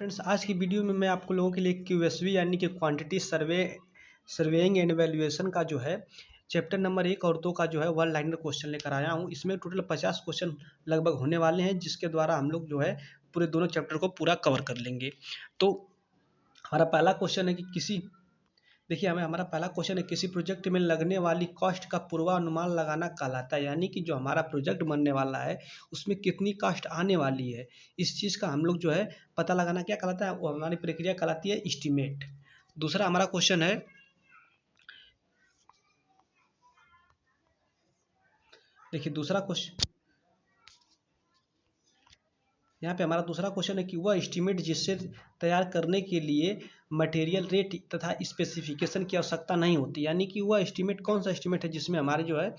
Friends, आज की video में मैं आपको लोगों के लिए क्यूएसवी यानी कि क्वांटिटी सर्वेइंग एंड वैल्यूएशन का जो है चैप्टर नंबर 1 और 2 का जो है वन लाइनर क्वेश्चन लेकर आया हूँ। इसमें टोटल 50 क्वेश्चन लगभग होने वाले हैं, जिसके द्वारा हम लोग जो है पूरे दोनों चैप्टर को पूरा कवर कर लेंगे। तो हमारा पहला क्वेश्चन है कि हमारा पहला क्वेश्चन है, किसी प्रोजेक्ट में लगने वाली कॉस्ट का पूर्वानुमान लगाना कहलाता है। यानी कि जो हमारा प्रोजेक्ट बनने वाला है उसमें कितनी कॉस्ट आने वाली है, इस चीज़ का हम लोग जो है पता लगाना क्या कहलाता है, वो हमारी प्रक्रिया कहलाती है एस्टीमेट। दूसरा हमारा क्वेश्चन है, देखिए दूसरा क्वेश्चन यहाँ पे हमारा दूसरा क्वेश्चन है कि वह एस्टीमेट जिससे तैयार करने के लिए मटेरियल रेट तथा स्पेसिफिकेशन की आवश्यकता नहीं होती। यानी कि वह एस्टीमेट कौन सा एस्टीमेट है जिसमें हमारे जो है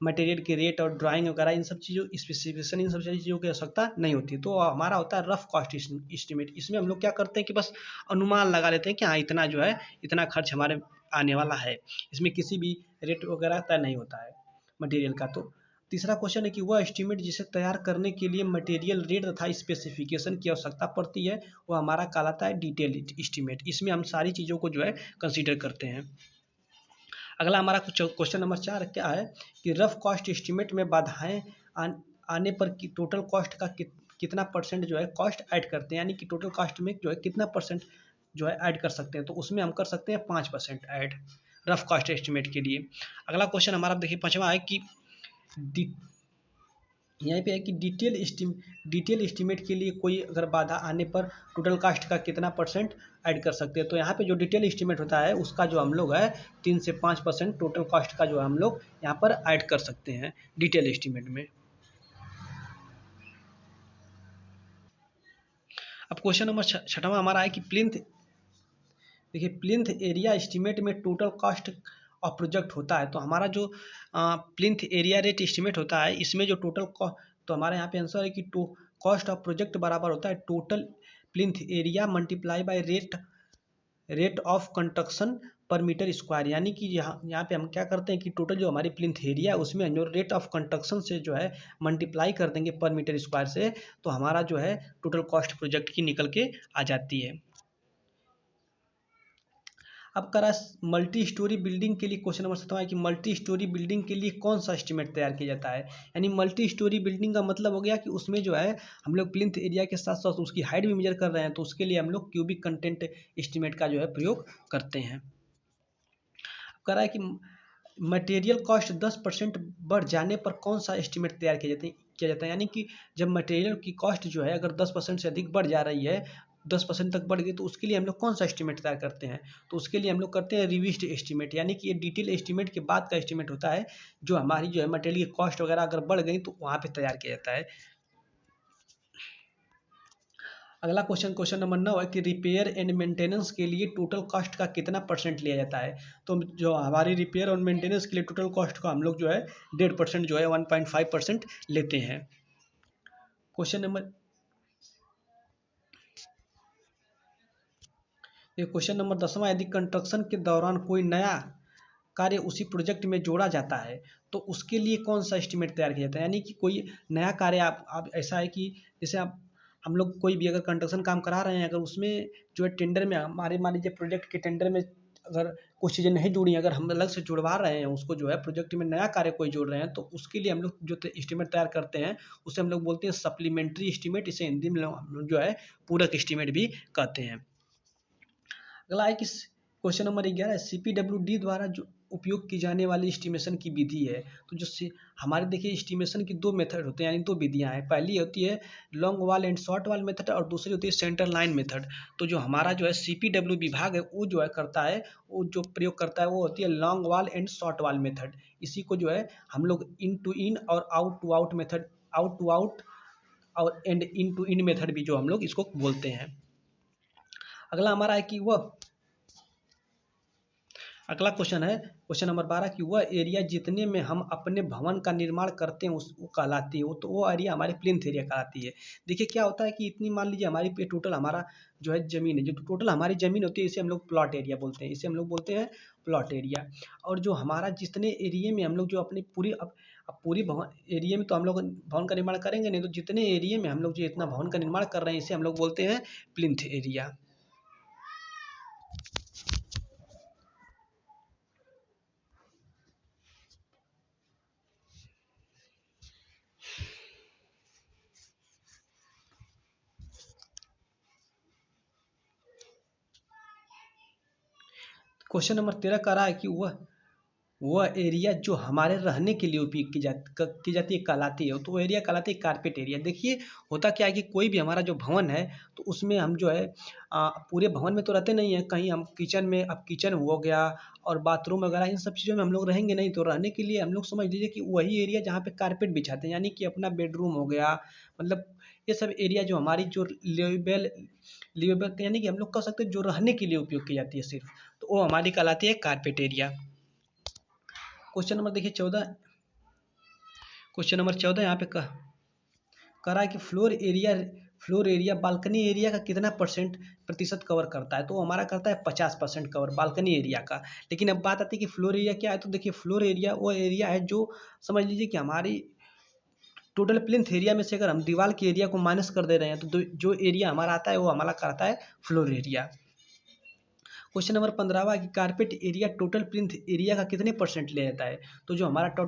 मटेरियल के रेट और ड्राइंग वगैरह इन सब चीज़ों स्पेसिफिकेशन इन सब चीज़ों की आवश्यकता नहीं होती। तो हमारा होता है रफ कॉस्ट एस्टीमेट। इसमें हम लोग क्या करते हैं कि बस अनुमान लगा लेते हैं कि हाँ इतना जो है इतना खर्च हमारे आने वाला है। इसमें किसी भी रेट वगैरह तय नहीं होता है मटेरियल का। तो तीसरा क्वेश्चन है कि वह एस्टीमेट जिसे तैयार करने के लिए मटेरियल रेट तथा स्पेसिफिकेशन की आवश्यकता पड़ती है, वह हमारा कहलाता है डिटेल एस्टीमेट। इसमें हम सारी चीज़ों को जो है कंसीडर करते हैं। अगला हमारा क्वेश्चन नंबर 4 क्या है कि रफ कॉस्ट एस्टीमेट में बाधाएं आने पर टोटल कॉस्ट का कितना परसेंट जो है कॉस्ट ऐड करते हैं। यानी कि टोटल कॉस्ट में जो है कितना परसेंट जो है ऐड कर सकते हैं। तो उसमें हम कर सकते हैं 5% ऐड रफ कॉस्ट एस्टीमेट के लिए। अगला क्वेश्चन हमारा देखिए 5वां है कि यहाँ पे है कि डिटेल एस्टीमेट के लिए कोई अगर बाधा आने पर टोटल कास्ट का कितना परसेंट ऐड कर सकते हैं। तो यहाँ पे जो डिटेल एस्टीमेट होता है उसका जो हम लोग है 3 से 5% टोटल कॉस्ट का जो हम लोग यहाँ पर ऐड कर सकते हैं डिटेल एस्टीमेट में। अब क्वेश्चन नंबर 6वां हमारा है कि प्लिंथ एरिया एस्टीमेट में टोटल कॉस्ट ऑफ प्रोजेक्ट होता है। तो हमारा जो प्लिंथ एरिया रेट एस्टीमेट होता है, इसमें जो टोटल तो हमारे यहाँ पे आंसर है कि कॉस्ट ऑफ प्रोजेक्ट बराबर होता है total plinth area multiply by rate of construction पर मीटर स्क्वायर। यानी कि यहाँ पे हम क्या करते हैं कि टोटल जो हमारी प्लिंथ एरिया है उसमें जो रेट ऑफ कंस्ट्रक्शन से जो है मल्टीप्लाई कर देंगे पर मीटर स्क्वायर से, तो हमारा जो है टोटल कॉस्ट प्रोजेक्ट की निकल के आ जाती है। अब करा मल्टी स्टोरी बिल्डिंग के लिए क्वेश्चन नंबर 7 है कि मल्टी स्टोरी बिल्डिंग के लिए कौन सा एस्टीमेट तैयार किया जाता है। यानी मल्टी स्टोरी बिल्डिंग का मतलब हो गया कि उसमें जो है हम लोग प्लिंथ एरिया के साथ साथ उसकी हाइट भी मेजर कर रहे हैं, तो उसके लिए हम लोग क्यूबिक कंटेंट एस्टीमेट का जो है प्रयोग करते हैं। कह रहा है कि मटेरियल कॉस्ट 10% बढ़ जाने पर कौन सा एस्टीमेट तैयार किया जाता है। यानी कि जब मटेरियल की कॉस्ट जो है अगर 10% से अधिक बढ़ जा रही है, 10% तक बढ़ गई, तो उसके लिए हम लोग कौन सा एस्टीमेट तैयार करते हैं। तो उसके लिए हम लोग करते हैं रिविज्ड एस्टीमेट। यानी कि ये डिटेल एस्टीमेट के बाद का एस्टीमेट होता है, जो हमारी जो है मटेरियल की कॉस्ट वगैरह अगर बढ़ गई तो वहाँ पर तैयार किया जाता है। अगला क्वेश्चन नंबर 9 है कि रिपेयर एंड मेंटेनेंस के लिए टोटल कॉस्ट का कितना परसेंट लिया जाता है। तो जो हमारी रिपेयर और मेंटेनेंस के लिए टोटल कॉस्ट को हम लोग जो है 1.5% जो है 1.5% लेते हैं। क्वेश्चन नंबर 10वां, यदि कंस्ट्रक्शन के दौरान कोई नया कार्य उसी प्रोजेक्ट में जोड़ा जाता है तो उसके लिए कौन सा एस्टीमेट तैयार किया जाता है। यानी कि कोई नया कार्य आप ऐसा है कि जैसे हम लोग कोई भी अगर कंस्ट्रक्शन काम करा रहे हैं, अगर उसमें जो है टेंडर में हमारे मान लीजिए प्रोजेक्ट के टेंडर में अगर कुछ चीज़ें नहीं जुड़ी, अगर हम अलग से जुड़वा रहे हैं उसको जो है प्रोजेक्ट में नया कार्य कोई जोड़ रहे हैं, तो उसके लिए हम लोग जो एस्टीमेट तैयार करते हैं उसे हम लोग बोलते हैं सप्लीमेंट्री एस्टीमेट। इसे हिंदी में हम लोग जो है पूरक एस्टीमेट भी कहते हैं। अगला है कि क्वेश्चन नंबर 11 CPWD द्वारा जो उपयोग की जाने वाली एस्टिमेशन की विधि है। तो जो हमारे देखिए एस्टिमेशन की 2 मेथड होते हैं, यानी 2 विधियां हैं। पहली होती है long wall and short wall method और दूसरी होती है सेंटर लाइन मेथड। तो जो हमारा जो है CPW विभाग है वो जो है करता है, वो जो प्रयोग करता है वो होती है long wall and short wall method. इसी को जो है हम लोग इन टू इन और out to out method, out to out और and in to in method भी जो हम लोग इसको बोलते हैं। अगला क्वेश्चन है क्वेश्चन नंबर 12 कि वह एरिया जितने में हम अपने भवन का निर्माण करते हैं वो कहलाती है। तो वो एरिया हमारी प्लिंथ एरिया कहलाती है। देखिए क्या होता है कि इतनी मान लीजिए हमारी पे टोटल हमारा जो है ज़मीन है, जो टोटल हमारी ज़मीन होती है इसे हम लोग प्लॉट एरिया बोलते हैं, इसे हम लोग बोलते हैं प्लॉट एरिया। और जो हमारा जितने एरिया में हम लोग जो अपनी पूरी अब पूरी भवन एरिया में तो हम लोग भवन का निर्माण करेंगे नहीं, तो जितने एरिया में हम लोग जो इतना भवन का निर्माण कर रहे हैं इसे हम लोग बोलते हैं प्लिंथ एरिया। क्वेश्चन नंबर 13 कह रहा है कि वह एरिया जो हमारे रहने के लिए उपयोग की जाती है कहलाती है, तो वो एरिया कहलाती है कारपेट एरिया। देखिए होता क्या है कि कोई भी हमारा जो भवन है तो उसमें हम जो है पूरे भवन में तो रहते नहीं हैं, कहीं हम किचन में, अब किचन हो गया और बाथरूम वगैरह इन सब चीज़ों में हम लोग रहेंगे नहीं, तो रहने के लिए हम लोग समझ लीजिए कि वही एरिया जहाँ पे कारपेट बिछाते हैं, यानी कि अपना बेडरूम हो गया, मतलब ये सब एरिया जो हमारी जो लिवेबल लिवेबल यानी कि हम लोग कह सकते हैं जो रहने के लिए उपयोग की जाती है सिर्फ, तो वो हमारी कहलाती है कारपेट एरिया। क्वेश्चन नंबर देखिए 14, क्वेश्चन नंबर 14 यहाँ पे कह रहा है कि फ्लोर एरिया बालकनी एरिया का कितना प्रतिशत कवर करता है, तो वो हमारा करता है 50% कवर बालकनी एरिया का। लेकिन अब बात आती है कि फ्लोर एरिया क्या है, तो देखिए फ्लोर एरिया वो एरिया है जो समझ लीजिए कि हमारी टोटल प्लिंथ एरिया में से अगर हम दीवार के एरिया को माइनस कर दे रहे हैं तो जो एरिया हमारा आता है वो हमारा कहता है फ्लोर एरिया। क्वेश्चन नंबर 15 कि carpet area total plinth area का कितने परसेंट ले लेता है, तो जो हमारा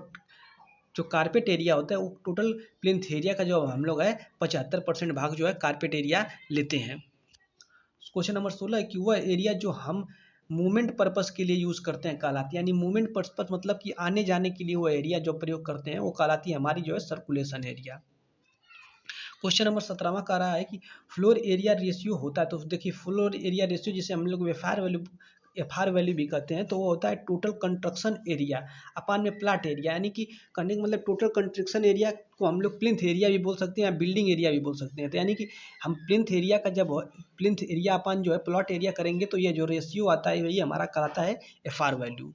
जो कारपेट एरिया होता है वो टोटल प्लिंथ एरिया का जो हम लोग है 75% भाग जो है कारपेट एरिया लेते हैं। क्वेश्चन नंबर 16 है कि वह एरिया जो हम मूवमेंट पर्पस के लिए यूज़ करते हैं कहलाती है, यानी मूवमेंट पर्पस मतलब कि आने जाने के लिए वो एरिया जो प्रयोग करते हैं वो कहलाती है हमारी जो है सर्कुलेशन एरिया। क्वेश्चन नंबर 17वां कह रहा है कि फ्लोर एरिया रेशियो होता है, तो देखिए फ्लोर एरिया रेशियो जिसे हम लोग एफ आर वैल्यू भी कहते हैं, तो वो होता है टोटल कंस्ट्रक्शन एरिया अपान में प्लाट एरिया, यानी कि कहने का मतलब टोटल कंस्ट्रक्शन एरिया को हम लोग प्लिंथ एरिया भी बोल सकते हैं या बिल्डिंग एरिया भी बोल सकते हैं। तो यानी कि हम प्लिंथ एरिया का जब प्लिंथ एरिया अपान जो है प्लॉट एरिया करेंगे तो ये जो रेशियो आता है वही हमारा कहलाता है F R value.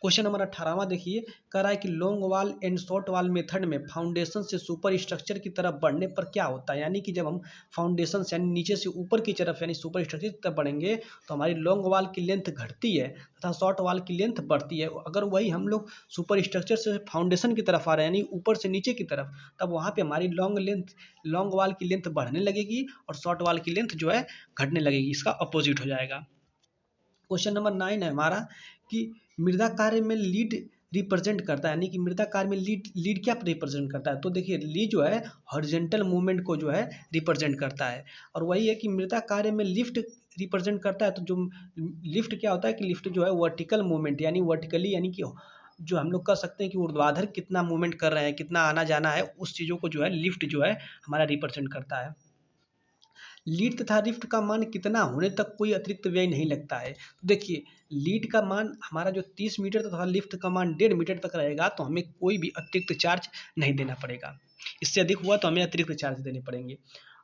Question number 18वां देखिए कह रहा है कि long wall and short wall method में फाउंडेशन से सुपर स्ट्रक्चर की तरफ बढ़ने पर क्या होता है, यानी कि जब हम फाउंडेशन से यानी नीचे से ऊपर की तरफ यानी सुपर स्ट्रक्चर की तरफ बढ़ेंगे तो हमारी लॉन्ग वॉल की लेंथ घटती है तथा शॉर्ट वॉल की लेंथ बढ़ती है। अगर वही हम लोग सुपर स्ट्रक्चर से फाउंडेशन की तरफ आ रहे हैं यानी ऊपर से नीचे की तरफ, तब वहाँ पर हमारी लॉन्ग वॉल की लेंथ बढ़ने लगेगी और शॉर्ट वॉल की लेंथ जो है घटने लगेगी, इसका अपोजिट हो जाएगा। क्वेश्चन नंबर 9 है हमारा कि मृदा कार्य में लीड रिप्रेजेंट करता है, यानी कि मृदा कार्य में लीड क्या रिप्रेजेंट करता है, तो देखिए लीड जो है हॉरिजॉन्टल मूवमेंट को जो है रिप्रेजेंट करता है। और वही है कि मृदा कार्य में लिफ्ट रिप्रेजेंट करता है, तो जो लिफ्ट क्या होता है कि लिफ्ट जो है वर्टिकल मूवमेंट यानी वर्टिकली यानी कि जो हम लोग कह सकते हैं कि ऊर्ध्वाधर कितना मूवमेंट कर रहे हैं, कितना आना जाना है, उस चीज़ों को जो है लिफ्ट जो है हमारा रिप्रेजेंट करता है। लीड तथा लिफ्ट का मान कितना होने तक कोई अतिरिक्त व्यय नहीं लगता है, तो देखिए लीड का मान हमारा जो 30 मीटर तथा लिफ्ट का मान 1.5 मीटर तक रहेगा तो हमें कोई भी अतिरिक्त चार्ज नहीं देना पड़ेगा, इससे अधिक हुआ तो हमें अतिरिक्त चार्ज देने पड़ेंगे।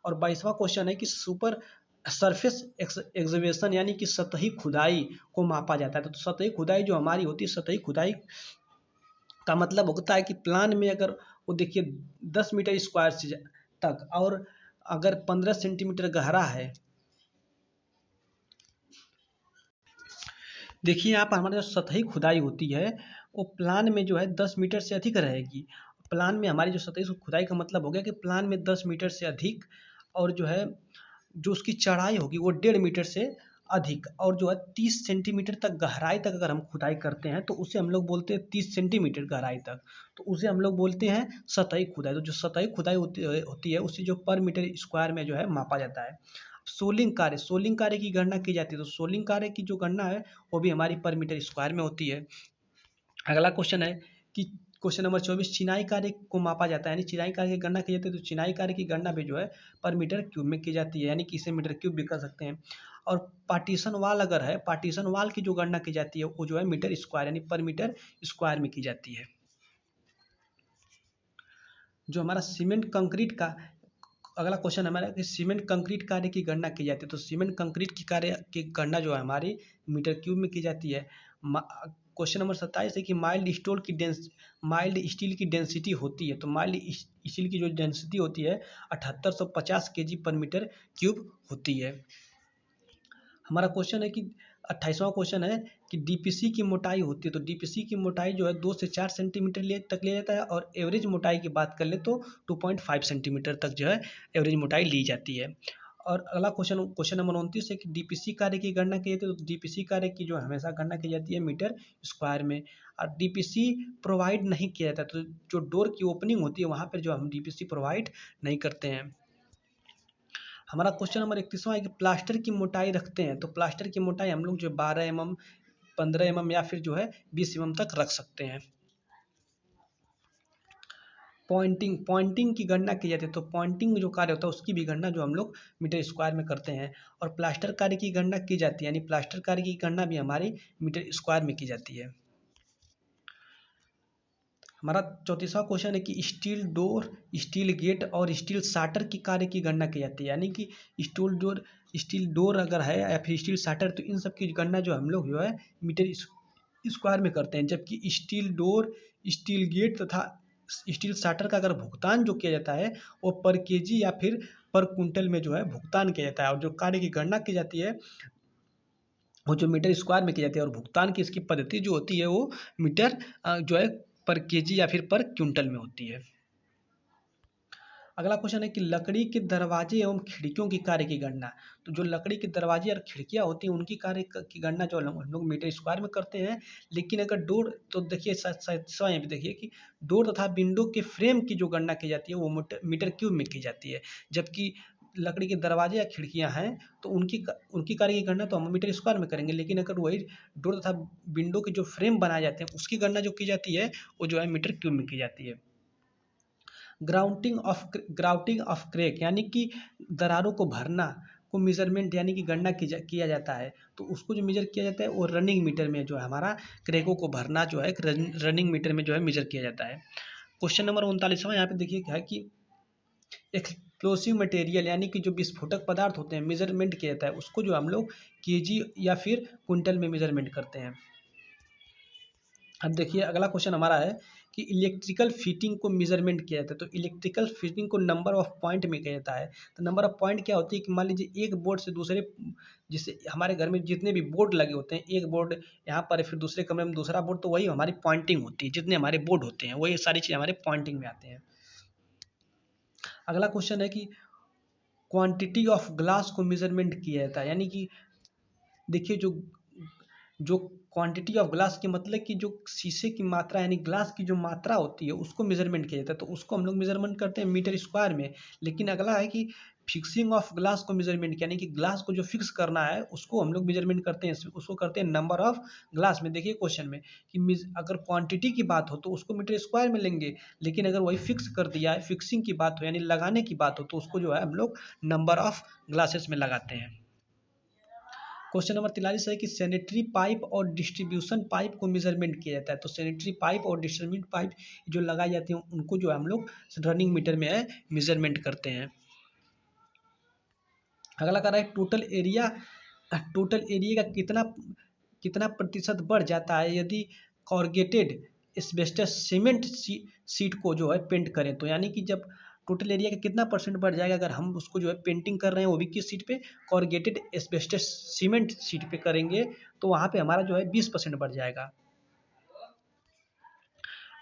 और 22वां क्वेश्चन है कि सुपर सरफेस एक्सवेशन यानी कि सतही खुदाई को मापा जाता है, तो सतही खुदाई जो हमारी होती है, सतही खुदाई का मतलब होता है कि प्लान में अगर वो देखिए 10 मीटर स्क्वायर से तक और अगर 15 सेंटीमीटर गहरा है, देखिए यहाँ पर हमारे जो सतही खुदाई होती है वो प्लान में जो है 10 मीटर से अधिक रहेगी। प्लान में हमारी जो सतही खुदाई का मतलब हो गया कि प्लान में 10 मीटर से अधिक और जो है जो उसकी चढ़ाई होगी वो 1.5 मीटर से अधिक और जो है 30 सेंटीमीटर तक गहराई तक अगर हम खुदाई करते हैं तो उसे हम लोग बोलते हैं 30 सेंटीमीटर गहराई तक, तो उसे हम लोग बोलते हैं सतही खुदाई। तो जो सतही खुदाई होती है उसे जो पर मीटर स्क्वायर में जो है मापा जाता है। सोलिंग कार्य की गणना की जाती है, तो सोलिंग कार्य की जो गणना है वो भी हमारी पर मीटर स्क्वायर में होती है। अगला क्वेश्चन है कि क्वेश्चन नंबर 24 चिनाई कार्य को मापा जाता है, यानी चिनाई कार्य की गणना की जाती है, तो चिनाई कार्य की गणना भी जो है पर मीटर क्यूब में की जाती है, यानी कि इसे मीटर क्यूब भी कर सकते हैं। और पार्टीशन वाल अगर है, पार्टीशन वाल की जो गणना की जाती है वो जो है मीटर स्क्वायर यानी पर मीटर स्क्वायर में की जाती है। जो हमारा सीमेंट कंक्रीट का अगला क्वेश्चन हमारा कि सीमेंट कंक्रीट कार्य की गणना की जाती है, तो सीमेंट कंक्रीट की कार्य की गणना जो है हमारी मीटर क्यूब में की जाती है। क्वेश्चन नंबर 27 है कि माइल्ड स्टील की डेंसिटी होती है, तो माइल्ड स्टील की जो डेंसिटी होती है 7850 kg पर मीटर क्यूब होती है। हमारा क्वेश्चन है कि 28वां क्वेश्चन है कि डीपीसी की मोटाई होती है, तो डीपीसी की मोटाई जो है 2 से 4 सेंटीमीटर तक ले जाता है, और एवरेज मोटाई की बात कर ले तो 2.5 सेंटीमीटर तक जो है एवरेज मोटाई ली जाती है। और अगला क्वेश्चन नंबर 29 है कि डीपीसी कार्य की गणना की जाती है, तो डीपीसी कार्य की जो हमेशा गणना की जाती है मीटर स्क्वायर में। और डीपीसी प्रोवाइड नहीं किया जाता, तो जो डोर की ओपनिंग होती है वहाँ पर जो हम डीपीसी प्रोवाइड नहीं करते हैं। हमारा क्वेश्चन नंबर 31वां है कि प्लास्टर की मोटाई रखते हैं, तो प्लास्टर की मोटाई हम लोग जो 12 mm, 15 mm या फिर जो है 20 mm तक रख सकते हैं। पॉइंटिंग की गणना की जाती है, तो पॉइंटिंग जो कार्य होता है उसकी भी गणना जो हम लोग मीटर स्क्वायर में करते हैं। और प्लास्टर कार्य की गणना की जाती है, यानी प्लास्टर कार्य की गणना भी हमारी मीटर स्क्वायर में की जाती है। हमारा 34वां क्वेश्चन है कि स्टील डोर, स्टील गेट और स्टील शाटर की कार्य की गणना की जाती है, यानी कि स्टील डोर अगर है या फिर स्टील शाटर, तो इन सब की गणना जो हम लोग जो है मीटर स्क्वायर में करते हैं। जबकि स्टील डोर, स्टील गेट तथा स्टील शाटर का अगर भुगतान जो किया जाता है वो पर केजी या फिर पर कुंटल में जो है भुगतान किया जाता है, और जो कार्य की गणना की जाती है वो जो मीटर स्क्वायर में की जाती है, और भुगतान की इसकी पद्धति जो होती है वो मीटर जो है पर केजी या फिर पर क्विंटल में होती है। अगला क्वेश्चन है कि लकड़ी के दरवाजे एवं खिड़कियों की कार्य की गणना। तो जो लकड़ी के दरवाजे और खिड़कियां होती हैं उनकी कार्य की गणना जो हम लोग मीटर स्क्वायर में करते हैं। लेकिन अगर डोर, तो देखिए स्वयं देखिए कि डोर तथा विंडो के फ्रेम की जो गणना की जाती है वो मीटर क्यूब में की जाती है। जबकि लकड़ी के दरवाजे या खिड़कियां हैं तो उनकी कार्य की गणना तो हम मीटर स्क्वायर में करेंगे, लेकिन अगर वही डोर तथा विंडो के जो फ्रेम बनाए जाते हैं उसकी गणना जो की जाती है वो जो है मीटर क्यूब में की जाती है। ग्राउटिंग ऑफ क्रैक, यानी कि दरारों को भरना को मेजरमेंट यानी कि गणना किया जाता है, तो उसको जो मेजर किया जाता है वो रनिंग मीटर में जो है हमारा क्रैकों को भरना जो है रनिंग मीटर में जो है मेजर किया जाता है। क्वेश्चन नंबर 39वां यहाँ पे देखिए क्या है कि एक्सप्लोसिव मटेरियल यानी कि जो विस्फोटक पदार्थ होते हैं मेजरमेंट किया जाता है, उसको जो हम लोग केजी या फिर क्विंटल में मेजरमेंट करते हैं। अब देखिए अगला क्वेश्चन हमारा है कि इलेक्ट्रिकल फिटिंग को मेजरमेंट किया जाता है, तो इलेक्ट्रिकल फिटिंग को नंबर ऑफ पॉइंट में किया जाता है। तो नंबर ऑफ पॉइंट क्या होती है कि मान लीजिए एक बोर्ड से दूसरे, जिससे हमारे घर में जितने भी बोर्ड लगे होते हैं, एक बोर्ड यहाँ पर है फिर दूसरे कमरे में दूसरा बोर्ड, तो वही हमारी पॉइंटिंग होती है। जितने हमारे बोर्ड होते हैं वही सारी चीज़ हमारे पॉइंटिंग में आते हैं। अगला क्वेश्चन है कि क्वांटिटी ऑफ ग्लास को मेजरमेंट किया जाता है, यानी कि देखिए जो जो क्वांटिटी ऑफ ग्लास के मतलब कि जो शीशे की मात्रा यानी ग्लास की जो मात्रा होती है उसको मेजरमेंट किया जाता है, तो उसको हम लोग मेजरमेंट करते हैं मीटर स्क्वायर में। लेकिन अगला है कि फिक्सिंग ऑफ ग्लास को मेजरमेंट, यानी कि ग्लास को जो फिक्स करना है उसको हम लोग मेजरमेंट करते हैं, उसको करते हैं नंबर ऑफ ग्लास में। देखिए क्वेश्चन में कि अगर क्वांटिटी की बात हो तो उसको मीटर स्क्वायर में लेंगे, लेकिन अगर वही फिक्स कर दिया है, फिक्सिंग की बात हो यानी लगाने की बात हो, तो उसको जो है हम लोग नंबर ऑफ ग्लासेस में लगाते हैं। क्वेश्चन नंबर 43 है कि सैनिटरी पाइप और डिस्ट्रीब्यूशन पाइप को मेजरमेंट किया जाता है, तो सैनिटरी पाइप और डिस्ट्रीब्यूशन पाइप जो लगाई जाती हैं उनको जो हम लोग रनिंग मीटर में है मेजरमेंट करते हैं। अगला कर रहा है टोटल एरिया का कितना प्रतिशत बढ़ जाता है यदि कॉर्गेटेड एस्बेस्टस सीमेंट सीट को जो है पेंट करें, तो यानी कि जब टोटल एरिया का कितना परसेंट बढ़ जाएगा अगर हम उसको जो है पेंटिंग कर रहे हैं वो भी किस सीट पे, कॉर्गेटेड एस्बेस्टस सीमेंट सीट पे करेंगे, तो वहाँ पे हमारा जो है 20% बढ़ जाएगा।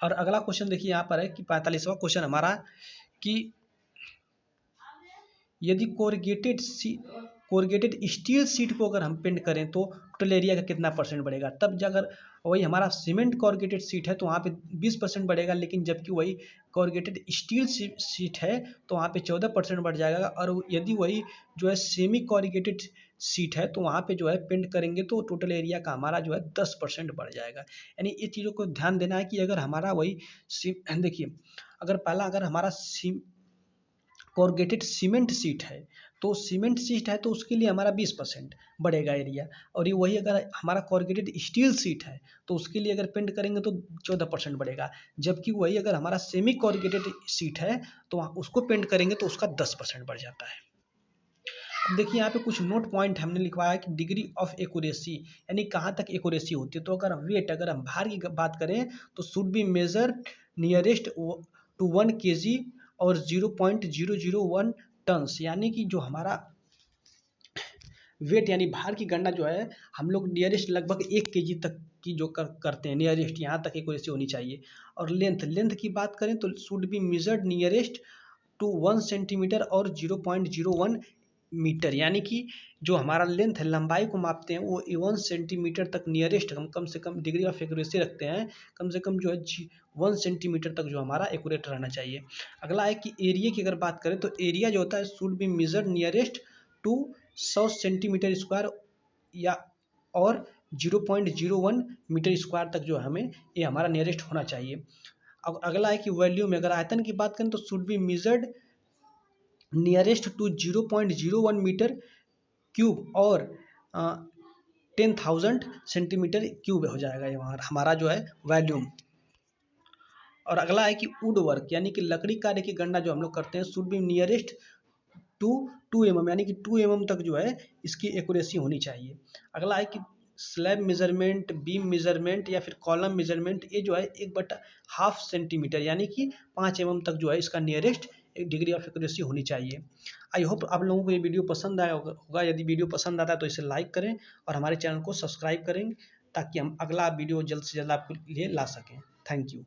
और अगला क्वेश्चन देखिए यहाँ पर है कि 45वां क्वेश्चन हमारा कि यदि कोरगेटेड स्टील सीट को अगर हम पेंट करें तो टोटल एरिया का कितना परसेंट बढ़ेगा, तब अगर वही हमारा सीमेंट कोरगेटेड सीट है तो वहाँ पे 20% बढ़ेगा, लेकिन जबकि वही कोरगेटेड स्टील सीट है तो वहाँ पे 14% बढ़ जाएगा। और यदि वही जो है सेमी कोरगेटेड सीट है तो वहाँ पे जो है पेंट करेंगे तो टोटल एरिया का हमारा जो है 10% बढ़ जाएगा। यानी ये चीज़ों को ध्यान देना है कि अगर हमारा वही देखिए अगर हमारा कोरगेटेड सीमेंट सीट है तो सीमेंट सीट है तो उसके लिए हमारा 20% बढ़ेगा एरिया, और ये वही अगर हमारा कोरगेटेड स्टील सीट है तो उसके लिए अगर पेंट करेंगे तो 14% बढ़ेगा। जबकि वही अगर हमारा सेमी कोरगेटेड सीट है तो उसको पेंट करेंगे तो उसका 10% बढ़ जाता है। अब देखिए यहाँ पे कुछ नोट पॉइंट हमने लिखवाया कि डिग्री ऑफ एक्यूरेसी यानी कहाँ तक एक्यूरेसी होती है, तो अगर हम भार की बात करें तो should be measure nearest to 1 kg और 0.001 टन्स, यानी कि जो हमारा वेट यानी भार की गणना जो है हम लोग नियरेस्ट लगभग 1 kg तक की जो करते हैं, नियरेस्ट यहाँ तक एक्यूरेसी होनी चाहिए। और लेंथ की बात करें तो should be measured nearest to 1 centimetre और 0.01 मीटर, यानी कि जो हमारा लेंथ है, लंबाई को मापते हैं, वो 1 सेंटीमीटर तक नियरेस्ट हम कम से कम डिग्री ऑफ एक्यूरेसी रखते हैं, कम से कम जो है 1 सेंटीमीटर तक जो हमारा एक्यूरेट रहना चाहिए। अगला है कि एरिया की अगर बात करें तो एरिया जो होता है should be measured nearest to 100 centimetre square या और 0.01 मीटर स्क्वायर तक जो हमें ये हमारा नियरेस्ट होना चाहिए। अब अगला है कि वॉल्यूम में अगर आयतन की बात करें तो should be measured nearest to 0.01 metre cube और 10,000 सेंटीमीटर क्यूब हो जाएगा ये हमारा जो है वॉल्यूम। और अगला है कि वुड वर्क यानी कि लकड़ी कार्य की गणना जो हम लोग करते हैं should be nearest to 2 mm, यानी कि 2 mm तक जो है इसकी एक्यूरेसी होनी चाहिए। अगला है कि स्लैब मेजरमेंट, बीम मेजरमेंट या फिर कॉलम मेजरमेंट, ये जो है 1/2 सेंटीमीटर यानी कि 5 mm तक जो है इसका नियरेस्ट एक डिग्री ऑफ एक्यूरेसी होनी चाहिए। आई होप आप लोगों को ये वीडियो पसंद आया होगा। यदि वीडियो पसंद आता है तो इसे लाइक करें और हमारे चैनल को सब्सक्राइब करें ताकि हम अगला वीडियो जल्द से जल्द आपके लिए ला सकें। Thank you.